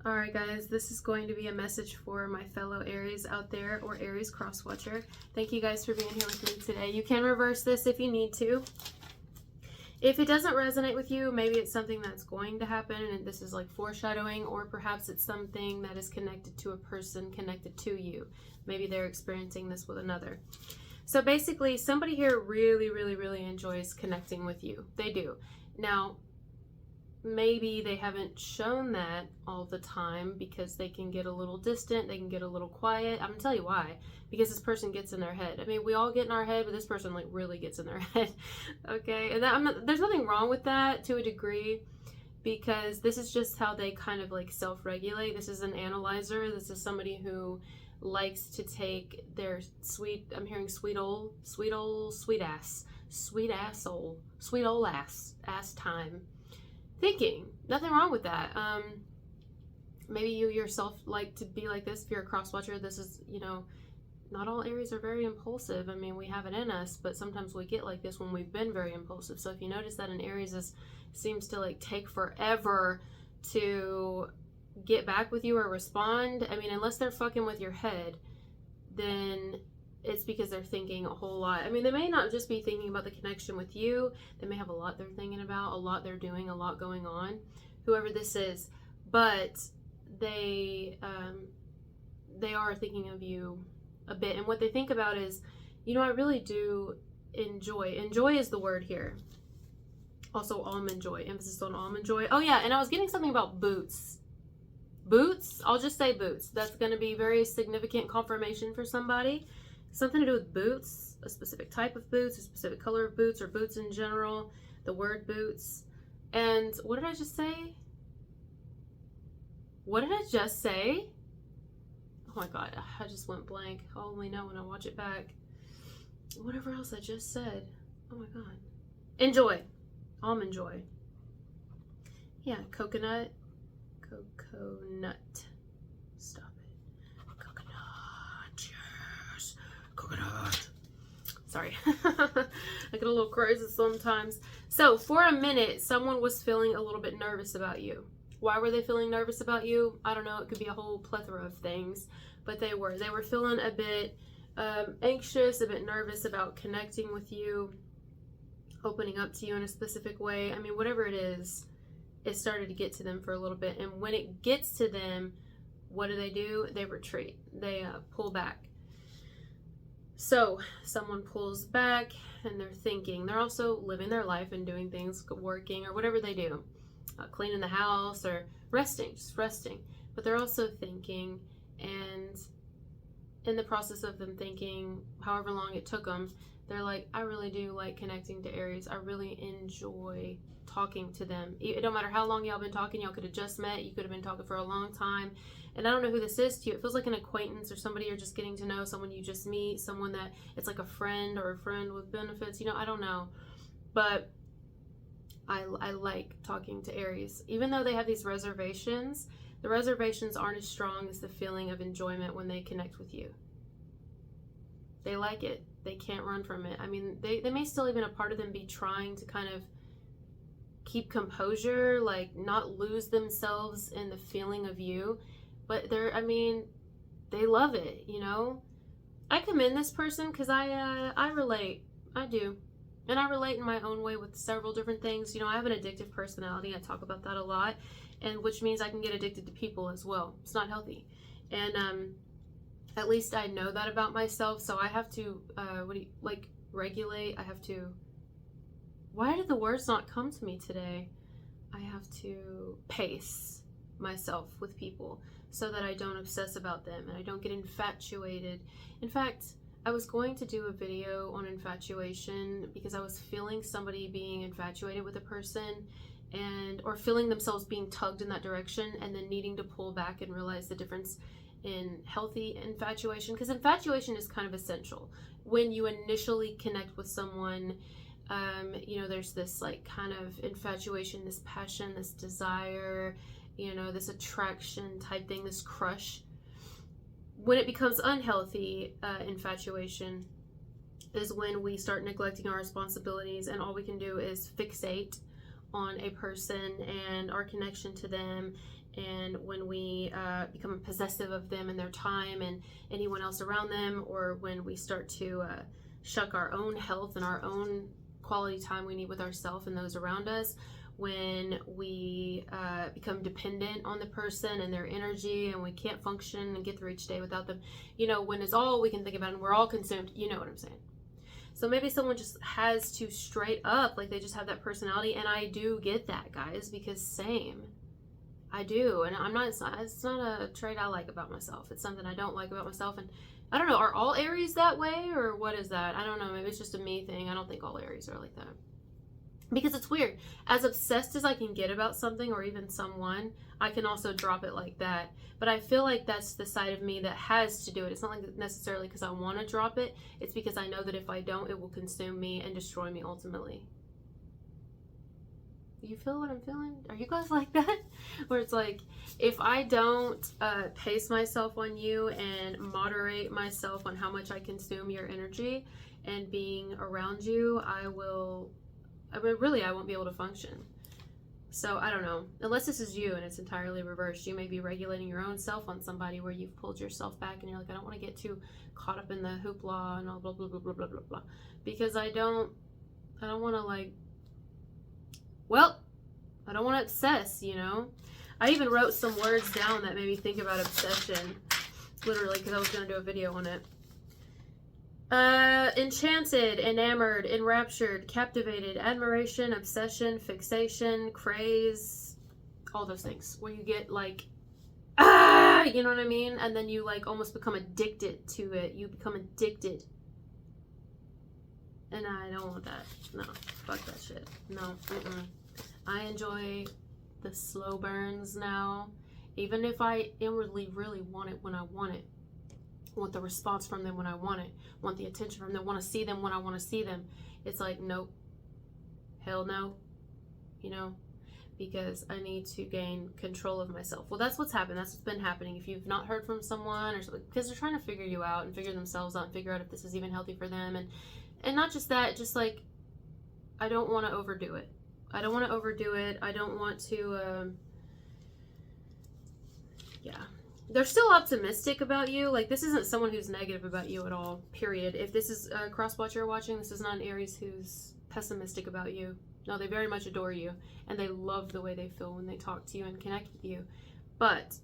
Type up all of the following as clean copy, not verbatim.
Alright guys, this is going to be a message for my fellow Aries out there, or Aries cross-watcher. Thank you guys for being here with me today. You can reverse this if you need to. If it doesn't resonate with you, maybe it's something that's going to happen and this is like foreshadowing, or perhaps it's something that is connected to a person connected to you. Maybe they're experiencing this with another. So basically, somebody here really enjoys connecting with you. They do. Now, maybe they haven't shown that all the time because they can get a little distant, they can get a little quiet. I'm gonna tell you why. Because this person gets in their head. I mean, we all get in our head, but this person like really gets in their head. Okay, and there's nothing wrong with that to a degree, because this is just how they kind of like self-regulate. This is an analyzer. This is somebody who likes to take their sweet, I'm hearing sweet old ass time thinking. Nothing wrong with that. Maybe you yourself like to be like this. If you're a cross watcher, this is, you know, not all Aries are very impulsive. I mean, we have it in us, but sometimes we get like this when we've been very impulsive. So if you notice that an Aries seems to like take forever to get back with you or respond, I mean, unless they're fucking with your head, then it's because they're thinking a whole lot. I mean, they may not just be thinking about the connection with you. They may have a lot they're thinking about, a lot they're doing, a lot going on, whoever this is. But they are thinking of you a bit. And what they think about is, you know, I really do enjoy. Enjoy is the word here. Also, almond joy. Emphasis on almond joy. Oh, yeah, and I was getting something about boots. Boots? I'll just say boots. That's going to be very significant confirmation for somebody. Something to do with boots, a specific type of boots, a specific color of boots, or boots in general, the word boots. And what did I just say? What did I just say? Oh my God, I just went blank. I'll only know when I watch it back. Whatever else I just said. Oh my God. Enjoy. Almond joy. Yeah, coconut. Coconut. Stop it. Coconut. Cheers. Coconut. Sorry. I get a little crazy sometimes. So, for a minute, someone was feeling a little bit nervous about you. Why were they feeling nervous about you? I don't know. It could be a whole plethora of things. But they were. They were feeling a bit anxious, a bit nervous about connecting with you, opening up to you in a specific way. I mean, whatever it is, it started to get to them for a little bit. And when it gets to them, what do? They retreat. They pull back. So someone pulls back and they're thinking. They're also living their life and doing things, working or whatever they do. Cleaning the house or resting, just resting. But they're also thinking, and in the process of them thinking, however long it took them, they're like, I really do like connecting to Aries. I really enjoy talking to them. It don't matter how long y'all been talking. Y'all could have just met. You could have been talking for a long time. And I don't know who this is to you. It feels like an acquaintance or somebody you're just getting to know, someone you just meet, someone that it's like a friend or a friend with benefits. You know, I don't know. But I like talking to Aries. Even though they have these reservations, the reservations aren't as strong as the feeling of enjoyment when they connect with you. They like it. They can't run from it. I mean, they may still, even a part of them, be trying to kind of keep composure, like not lose themselves in the feeling of you. But I mean, they love it, you know? I commend this person because I relate. I do. And I relate in my own way with several different things. You know, I have an addictive personality. I talk about that a lot, and which means I can get addicted to people as well. It's not healthy. And at least I know that about myself. So I have to, regulate. I have to, why did the words not come to me today? I have to pace myself with people so that I don't obsess about them and I don't get infatuated. In fact, I was going to do a video on infatuation because I was feeling somebody being infatuated with a person or feeling themselves being tugged in that direction and then needing to pull back and realize the difference in healthy infatuation, because infatuation is kind of essential. When you initially connect with someone, you know, there's this like kind of infatuation, this passion, this desire, you know, this attraction type thing, this crush. When it becomes unhealthy infatuation is when we start neglecting our responsibilities and all we can do is fixate on a person and our connection to them and when we become possessive of them and their time and anyone else around them, or when we start to shuck our own health and our own quality time we need with ourselves and those around us, when we become dependent on the person and their energy, and we can't function and get through each day without them, you know, when it's all we can think about and we're all consumed, you know what I'm saying. So maybe someone just has to straight up, like they just have that personality, and I do get that, guys, because same. I do, and I'm not, it's not a trait I like about myself. It's something I don't like about myself, and I don't know, are all Aries that way, or what is that? I don't know, maybe it's just a me thing. I don't think all Aries are like that. Because it's weird. As obsessed as I can get about something or even someone, I can also drop it like that. But I feel like that's the side of me that has to do it. It's not like necessarily because I want to drop it. It's because I know that if I don't, it will consume me and destroy me ultimately. You feel what I'm feeling? Are you guys like that? Where it's like, if I don't pace myself on you and moderate myself on how much I consume your energy and being around you, I won't be able to function. So I don't know, unless this is you and it's entirely reversed. You may be regulating your own self on somebody where you've pulled yourself back and you're like, I don't want to get too caught up in the hoopla and all blah blah blah blah blah blah blah, because I don't want to, like, well, I don't want to obsess, you know. I even wrote some words down that made me think about obsession, literally, because I was going to do a video on it. Enchanted, enamored, enraptured, captivated, admiration, obsession, fixation, craze, all those things where you get like, you know what I mean? And then you like almost become addicted to it. You become addicted. And I don't want that. No, fuck that shit. No, I enjoy the slow burns now. Even if I inwardly really want it when I want it. Want the response from them when I want it, want the attention from them, want to see them when I want to see them. It's like, nope, hell no, you know, because I need to gain control of myself. Well, that's what's happened. That's what's been happening. If you've not heard from someone or something, because they're trying to figure you out and figure themselves out and figure out if this is even healthy for them. And not just that, just like, I don't want to overdo it. I don't want to overdo it. I don't want to, yeah. They're still optimistic about you. Like, this isn't someone who's negative about you at all, period. If this is a cross-watcher watching, this is not an Aries who's pessimistic about you. No, they very much adore you, and they love the way they feel when they talk to you and connect with you. But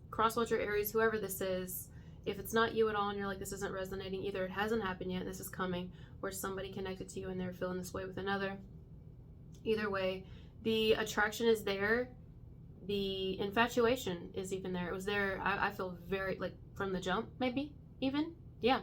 cross-watcher Aries, whoever this is, if it's not you at all and you're like, this isn't resonating, either it hasn't happened yet, this is coming, or somebody connected to you and they're feeling this way with another. Either way, the attraction is there. The infatuation is even there. It was there. I feel very, like, from the jump, maybe even. Yeah.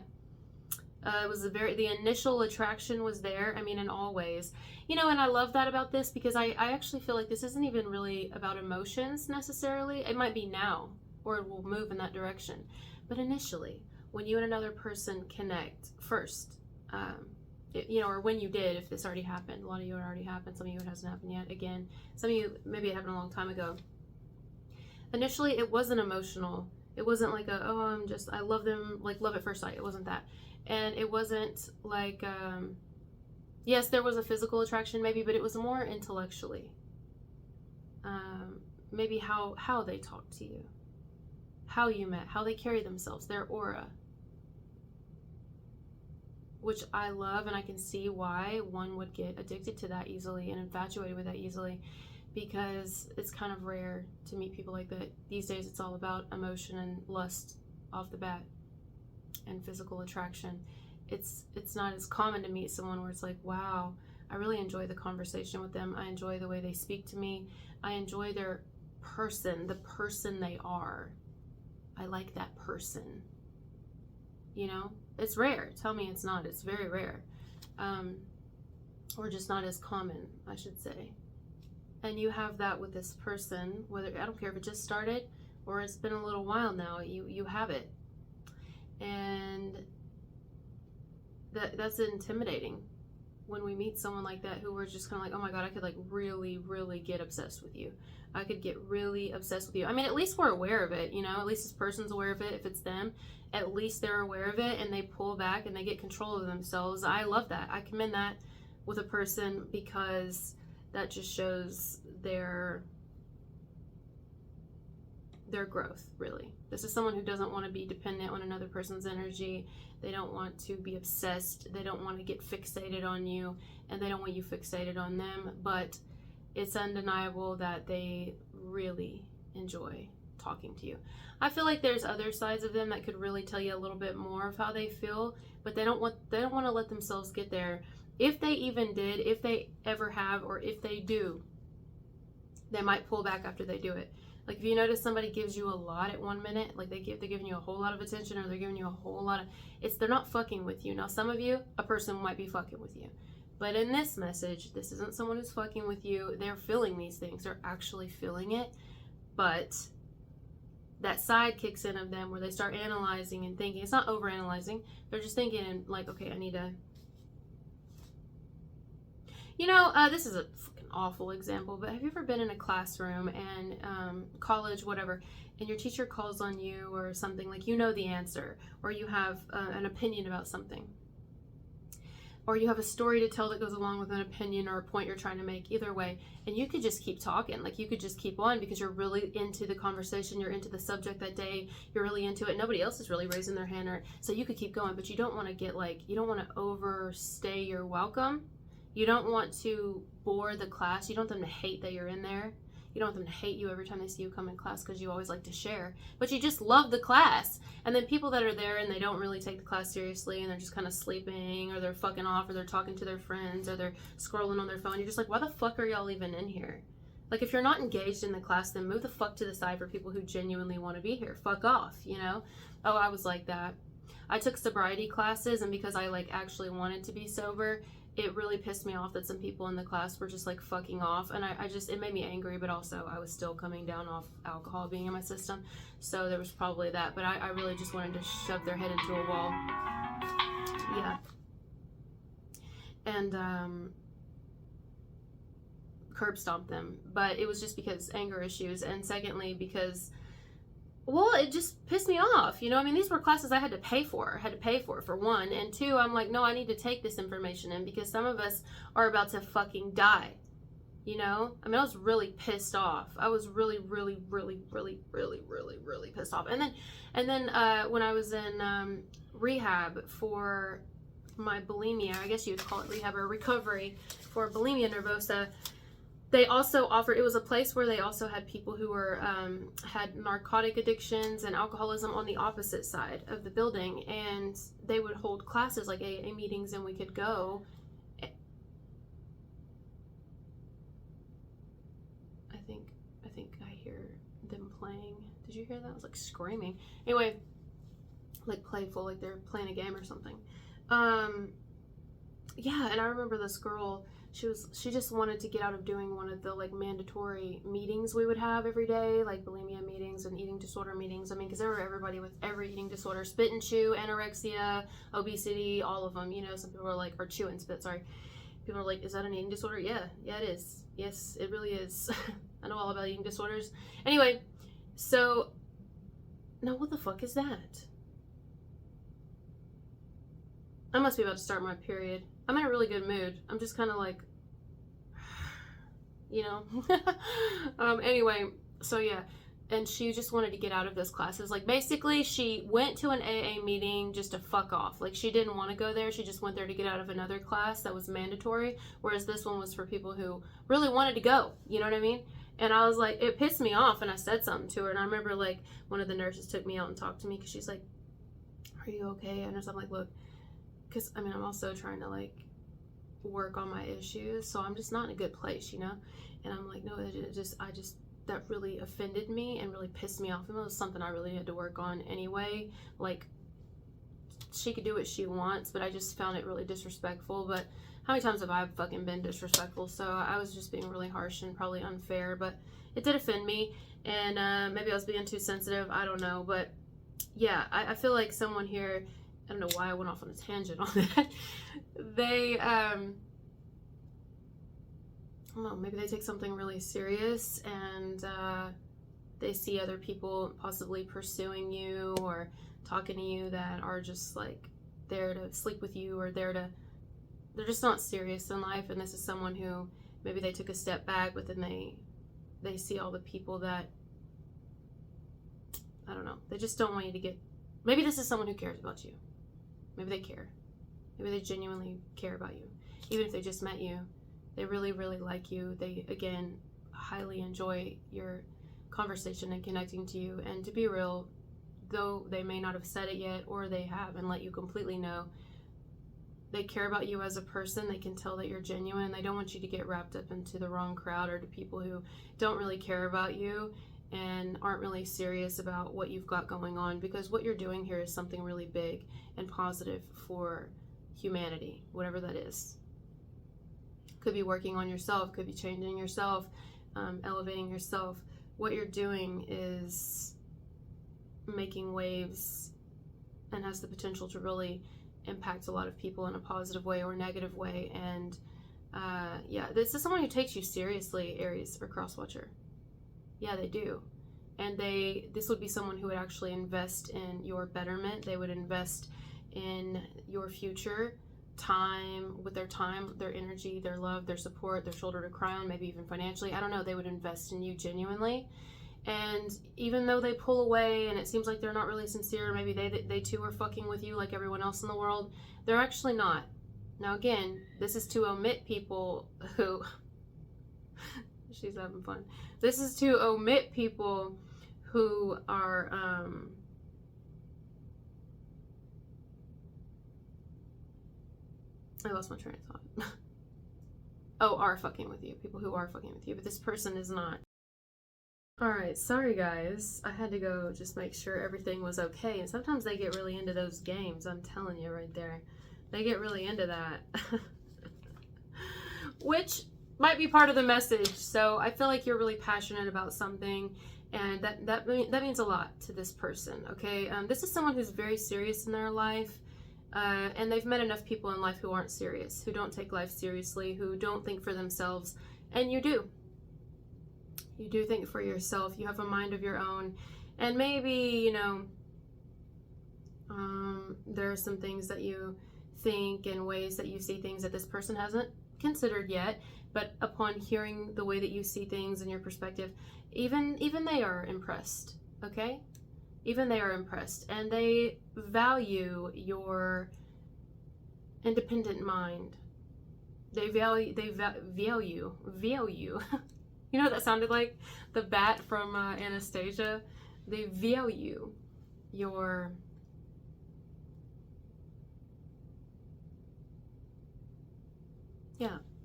It was the initial attraction was there. I mean, in all ways, you know, and I love that about this, because I actually feel like this isn't even really about emotions necessarily. It might be now, or it will move in that direction. But initially, when you and another person connect first, you know, or when you did, if this already happened, a lot of you it already happened, some of you it hasn't happened yet. Again, some of you, maybe it happened a long time ago. Initially, it wasn't emotional. It wasn't like I love them, like love at first sight. It wasn't that. And it wasn't like, yes, there was a physical attraction maybe, but it was more intellectually. Maybe how they talk to you, how you met, how they carry themselves, their aura. Which I love, and I can see why one would get addicted to that easily and infatuated with that easily, because it's kind of rare to meet people like that. These days it's all about emotion and lust off the bat and physical attraction. It's not as common to meet someone where it's like, wow, I really enjoy the conversation with them. I enjoy the way they speak to me. I enjoy their person, the person they are. I like that person. You know, it's rare. Tell me it's not. It's very rare. Or just not as common, I should say. And you have that with this person, whether, I don't care if it just started or it's been a little while now, you have it. And that's intimidating when we meet someone like that who we're just kind of like, oh my God, I could like really, really get obsessed with you. I could get really obsessed with you. I mean, at least we're aware of it, you know, at least this person's aware of it. If it's them, at least they're aware of it and they pull back and they get control of themselves. I love that. I commend that with a person, because that just shows their their growth, really. This is someone who doesn't want to be dependent on another person's energy. They don't want to be obsessed. They don't want to get fixated on you, and they don't want you fixated on them. But it's undeniable that they really enjoy talking to you. I feel like there's other sides of them that could really tell you a little bit more of how they feel, but they don't want to let themselves get there. If they even did, if they ever have, or if they do, they might pull back after they do it. Like if you notice somebody gives you a lot at 1 minute, like they're giving you a whole lot of attention, or they're giving you a whole lot of, they're not fucking with you. Now some of you, a person might be fucking with you. But in this message, this isn't someone who's fucking with you. They're feeling these things. They're actually feeling it. But that side kicks in of them where they start analyzing and thinking. It's not overanalyzing. They're just thinking like, okay, I need to, this is a fucking awful example, but have you ever been in a classroom and college, whatever, and your teacher calls on you or something, like you know the answer, or you have an opinion about something, or you have a story to tell that goes along with an opinion or a point you're trying to make, either way, and you could just keep talking, like you could just keep on because you're really into the conversation, you're into the subject that day, you're really into it, nobody else is really raising their hand, or so you could keep going, but you don't want to get you don't want to overstay your welcome. You don't want to bore the class. You don't want them to hate that you're in there. You don't want them to hate you every time they see you come in class because you always like to share. But you just love the class. And then people that are there and they don't really take the class seriously and they're just kind of sleeping, or they're fucking off, or they're talking to their friends, or they're scrolling on their phone. You're just like, why the fuck are y'all even in here? Like, if you're not engaged in the class, then move the fuck to the side for people who genuinely want to be here. Fuck off, Oh, I was like that. I took sobriety classes, and because I actually wanted to be sober, it really pissed me off that some people in the class were just fucking off, and it made me angry, but also I was still coming down off alcohol being in my system, so there was probably that, but I really just wanted to shove their head into a wall. Yeah. And curb stomp them, but it was just because anger issues, and secondly because, well, it just pissed me off, these were classes I had to pay for, for one, and two, I'm like, no, I need to take this information in because some of us are about to fucking die, I was really pissed off. I was really, really, really, really, really, really, really pissed off. And then when I was in rehab for my bulimia, I guess you would call it rehab or recovery for bulimia nervosa, they also offered, it was a place where they also had people who were had narcotic addictions and alcoholism on the opposite side of the building, and they would hold classes like AA meetings, and we could go. I think I hear them playing. Did you hear that? It was screaming. Anyway, playful, like they're playing a game or something. Yeah, and I remember this girl. She just wanted to get out of doing one of the mandatory meetings we would have every day, like bulimia meetings and eating disorder meetings. Because there were everybody with every eating disorder, spit and chew, anorexia, obesity, all of them. Some people are or chew and spit, sorry. People are like, is that an eating disorder? Yeah, it is. Yes, it really is. I know all about eating disorders. Anyway, so now what the fuck is that? I must be about to start my period. I'm in a really good mood. I'm just kind of anyway, so yeah, and she just wanted to get out of those classes. Basically, she went to an AA meeting just to fuck off. She didn't want to go there. She just went there to get out of another class that was mandatory, whereas this one was for people who really wanted to go. You know what I mean? And I was like, it pissed me off, and I said something to her, and I remember one of the nurses took me out and talked to me because she's like, are you okay? And I'm like, look, because I'm also trying to work on my issues, so I'm just not in a good place, and I'm like, no, that really offended me and really pissed me off, and it was something I really had to work on anyway. She could do what she wants, but I just found it really disrespectful. But how many times have I fucking been disrespectful? So I was just being really harsh and probably unfair, but it did offend me, and maybe I was being too sensitive, I don't know. But yeah, I feel like someone here, I don't know why I went off on a tangent on that. They, I don't know, maybe they take something really serious and they see other people possibly pursuing you or talking to you that are just there to sleep with you, or they're just not serious in life. And this is someone who maybe they took a step back, but then they see all the people that I don't know. They just don't want you to get, maybe this is someone who cares about you. Maybe they care. Maybe they genuinely care about you. Even if they just met you, they really, really like you. They, again, highly enjoy your conversation and connecting to you. And to be real, though they may not have said it yet, or they have and let you completely know, they care about you as a person. They can tell that you're genuine. They don't want you to get wrapped up into the wrong crowd or to people who don't really care about you and aren't really serious about what you've got going on, because what you're doing here is something really big and positive for humanity, whatever that is. Could be working on yourself, could be changing yourself, elevating yourself. What you're doing is making waves and has the potential to really impact a lot of people in a positive way or negative way. And yeah, this is someone who takes you seriously, Aries or Crosswatcher. Yeah, they do. And this would be someone who would actually invest in your betterment. They would invest in your future, with their time, their energy, their love, their support, their shoulder to cry on, maybe even financially. I don't know. They would invest in you genuinely. And even though they pull away and it seems like they're not really sincere, maybe they too are fucking with you like everyone else in the world, they're actually not. Now again, this is to omit people who she's having fun. This is to omit people who are I lost my train of thought. Oh, are fucking with you. People who are fucking with you, but this person is not. Alright, sorry guys. I had to go just make sure everything was okay. And sometimes they get really into those games. I'm telling you right there. They get really into that. Which might be part of the message. So I feel like you're really passionate about something. And that means a lot to this person, okay? This is someone who's very serious in their life. And they've met enough people in life who aren't serious. Who don't take life seriously. Who don't think for themselves. And you do. You do think for yourself. You have a mind of your own. And maybe, you know, there are some things that you think and ways that you see things that this person hasn't considered yet. But upon hearing the way that you see things and your perspective, even they are impressed, okay? Even they are impressed. And they value your independent mind. They value You know what that sounded like? The bat from Anastasia. They value your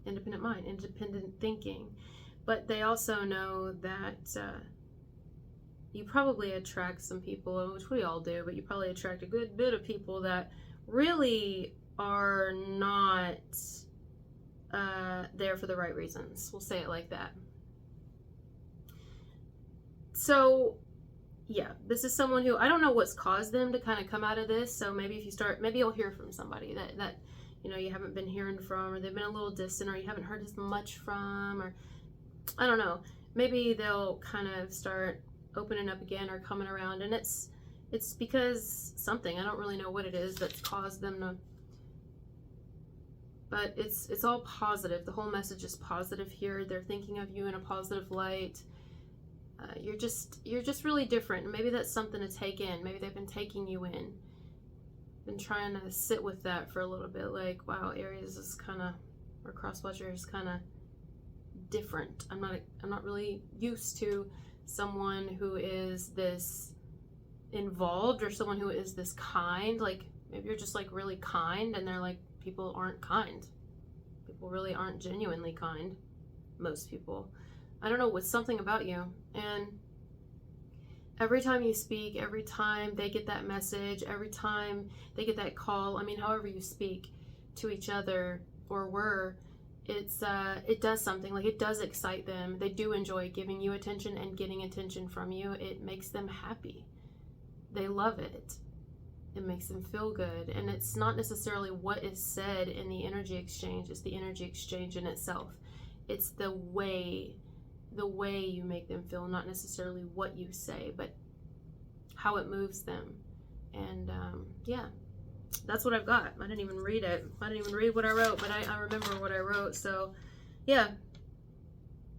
independent mind, independent thinking. But they also know that you probably attract some people, which we all do, but you probably attract a good bit of people that really are not there for the right reasons. We'll say it like that. So, yeah, this is someone who, I don't know what's caused them to kind of come out of this. So maybe if you start, maybe you'll hear from somebody that you know, you haven't been hearing from, or they've been a little distant, or you haven't heard as much from, or I don't know. Maybe they'll kind of start opening up again or coming around, and it's because something, I don't really know what it is that's caused them to, but it's all positive. The whole message is positive here. They're thinking of you in a positive light. You're just really different. Maybe that's something to take in. Maybe they've been taking you in. Been trying to sit with that for a little bit. Like, wow, Aries is kind of, or Crosswatcher is kind of different. I'm not really used to someone who is this involved or someone who is this kind. Like, maybe you're just like really kind, and they're like, people aren't kind. People really aren't genuinely kind. Most people. I don't know, what's something about you. And every time you speak, every time they get that message, every time they get that call, I mean, however you speak to each other or were, it does something. Like, it does excite them. They do enjoy giving you attention and getting attention from you. It makes them happy. They love it. It makes them feel good. And it's not necessarily what is said in the energy exchange. It's the energy exchange in itself. It's the way you make them feel, not necessarily what you say, but how it moves them. And yeah, that's what I've got. I didn't even read it. I didn't even read what I wrote, but I remember what I wrote. So yeah,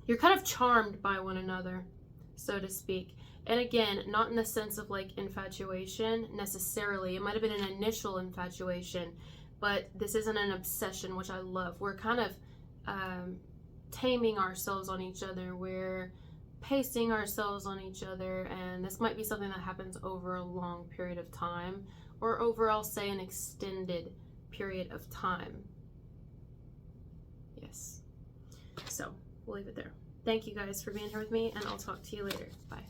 you're kind of charmed by one another, so to speak. And again, not in the sense of like infatuation necessarily. It might have been an initial infatuation, but this isn't an obsession, which I love. We're kind of taming ourselves on each other. We're pacing ourselves on each other, and this might be something that happens over a long period of time, or over, I'll say, an extended period of time. Yes. So we'll leave it there. Thank you guys for being here with me, and I'll talk to you later. Bye.